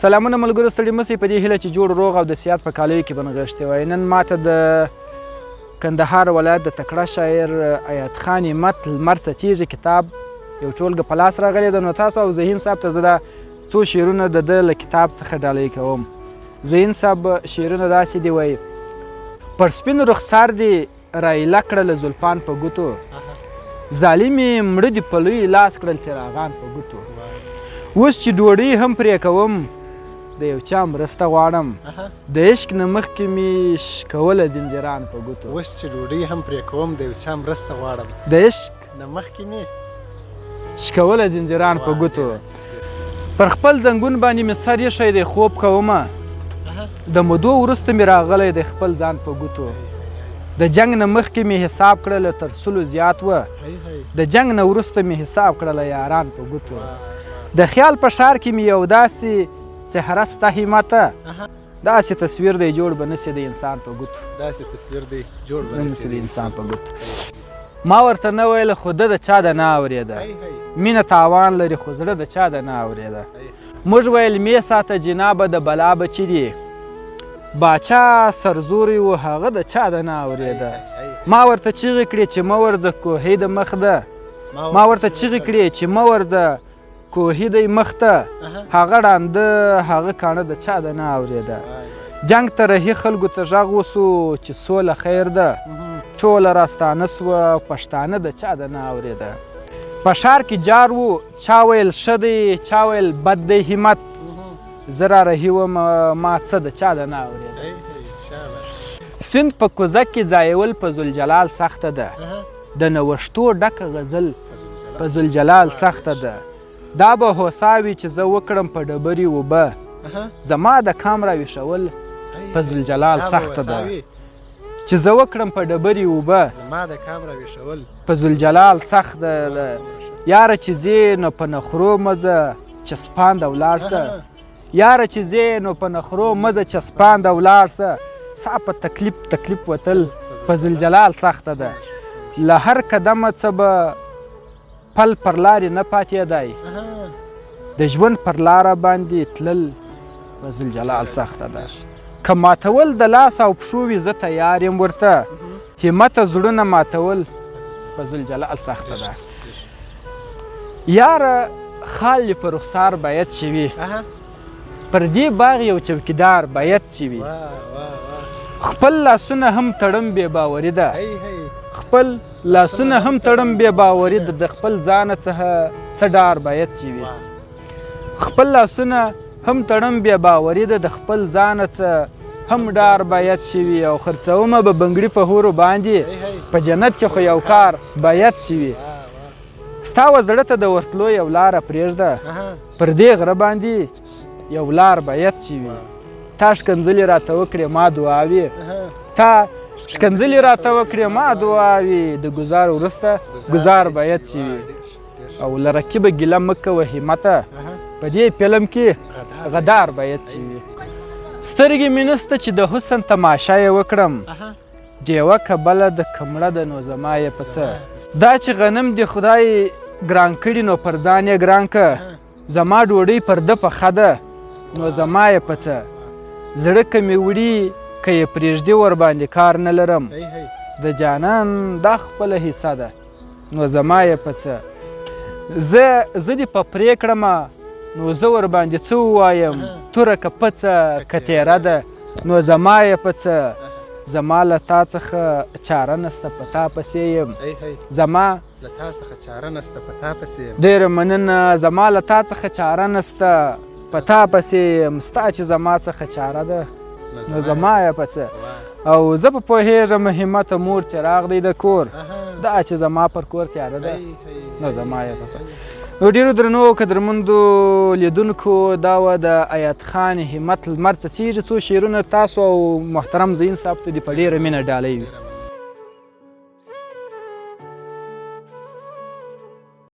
سلامونه ملګرو، ستړي مسئ په دې هیله چې جوړ روغ او د صحت په کالیو کې به نغښتي وای. نن ماته د کندهار ولایت د تکړه شاعر ایاد خان همت لمر څڅیږي کتاب یو ټولګه په لاس راغلی ده. نو تاسو او ذهین صاحب ته زه دا څو شعرونه د ده له کتاب څخه ډالۍ کوم. ذهین صاحب شعرونه داسې دي وایي: پر سپین رخسار دې رایله کړله زلفان په ګوتو، ظالمې مړه دې په لوی لاس کړل څراغان په ګوتو، اوس چې ډوډۍ هم پرې کوم د یو چا مرسته غواړم، د عشق نه مخکې مې شکوله زنجیران په ګوتو. اوس چې ډوډۍ هم پرې کوم د یو چا مرسته غواړم، د عشق نه مخکې مې شکوله زنجیران په ګوتو. پر خپل زنګون باندې مې سر ایښی دی خوب کومه، د مودو وروسته مې راغلی دی خپل ځان په ګوتو. د جنگ نه مخکې مې حساب کړله تر سلو زیات وه، د جنگ نه وروسته مې حساب کړله یاران په ګوتو. د خیال په ښار کې مې یو داسې څهره سته همته، داسې تصویر دی جوړ به نسي د انسان په ګوتو، داسې تصویر دی جوړ به نسي د انسان په ګوتو. ما ورته نه ویله خو ده د چا د نه اورېده، مینه تاوان لري خو زړه د چا د نه اورېده. موږ ویل مې ساته جنابه د بلا بچي دي، باچا سرزوری و هغه د چا د نه اورېده. ما ورته چیغې کړې چې مه ورځه کوهۍ د مخ ده، ما ورته چیغې کړې چې مه ورځه کوهۍ دی مخ ته، هغه ړانده هغه کاڼه د چا د نه اورېده. جنګ ته رهي خلکو ته غږ وسو چې سوله خیر ده، چوله راستانه سوه پښتانه د چا د نه اورېده. په ښار کې جار و چا ویل ښه دی چا ویل بد دی همت، زه را رهي وم ما څه د چا د نه اورېده. سیند په کوزه کې ځایول په ذوالجلال سخته ده، د نوښتو ډکه غزل په ذوالجلال سخته ده. دا به هوسا وي چې زه وکړم په ډبرې اوبه، زما د کام راویښول په ذوالجلال سخته ده، چې زه وکړم په ډبرې اوبه زما د کام راویښول په ذوالجلال سخت ده. یاره چې ځې نو په نخرو مزه چسپانده ولاړ سه، یاره چې ځې نو په نخرو مزه چسپانده ولاړ سه، سا په تکلیف تکلیف وتل په ذوالجلال سخته ده. له هر قدمه څه به پل پر لارې نه پاتېدی، د ژوند پر لاره باندې تلل په ذوالجلال سخته ده. که ماتول د لاس او پښو وي زه تیار یم ورته، همته زړونه ماتول په ذوالجلال سخته ده. یاره خال دې په رخسار باید چې وي، پر دې باغ یو چوکیدار باید چې وي. خپل لاسونه هم تړم بې باوري ده، خپل لاسونه هم تړم بې باوري ده، د خپل ځانه څخه څه ډار باید چې وي. خپل لاسونه هم تړم بې باوري ده، د خپل ځانه څه هم ډار باید چې وي. او خرڅومه به بنګړي په هورو باندې، په جنت کې خو یو کار باید چې وي. ستا و زړه ته د ورتلو یو لاره پرېږده، پر دې غره باندې یو لار باید چې وي. تا ښکنځلې راته وکړې ما دعاوي، تا ښکنځلې راته وکړې ما دعاوي، د ګزار وروسته ګزار باید چې وي. او له رقیبه ګیله مه کوه همته، په دې فلم کې غدار باید چې وي. سترګې مې نسته چې د حسن تماشا یې وکړم، ډیوه که بله د کمړه ده نو زما یې په څه. دا چې غنم دې خدای ګران کړي نو پر ځان یې ګران که، زما ډوډۍ پر ده پخه ده نو زما یې په څه. زړه که مې وړي که یې پرېږدي ورباندې کار نه لرم، د جانان دا خپله حصه ده نو زما یې په څه. زه دې په پرې کړمه نو زه ورباندې څه ووایم، توره که پڅه که تیره ده نو زما یې په څه. زما له تا څخه چاره نسته په تا پسې یم، زما له تا څخه چاره نسته په تا پسې یم. ډېره مننه. زما له تا څخه چاره نسته په تا پسې یم، ستا چې زما څخه چاره ده نو زما یې په څه. او زه په پوهېږم همته مور چراغ دی د کور، دا چې زما پر کور تیاره ده نو زما یې په څه. نو ډېرو درنو قدرمندو لیدونکو، دا وه د ایاد خان همت لمر څڅیږي څو شعرونه تاسو او محترم ذهین صاحب ته دې په ډېره مینه ډالۍ وي.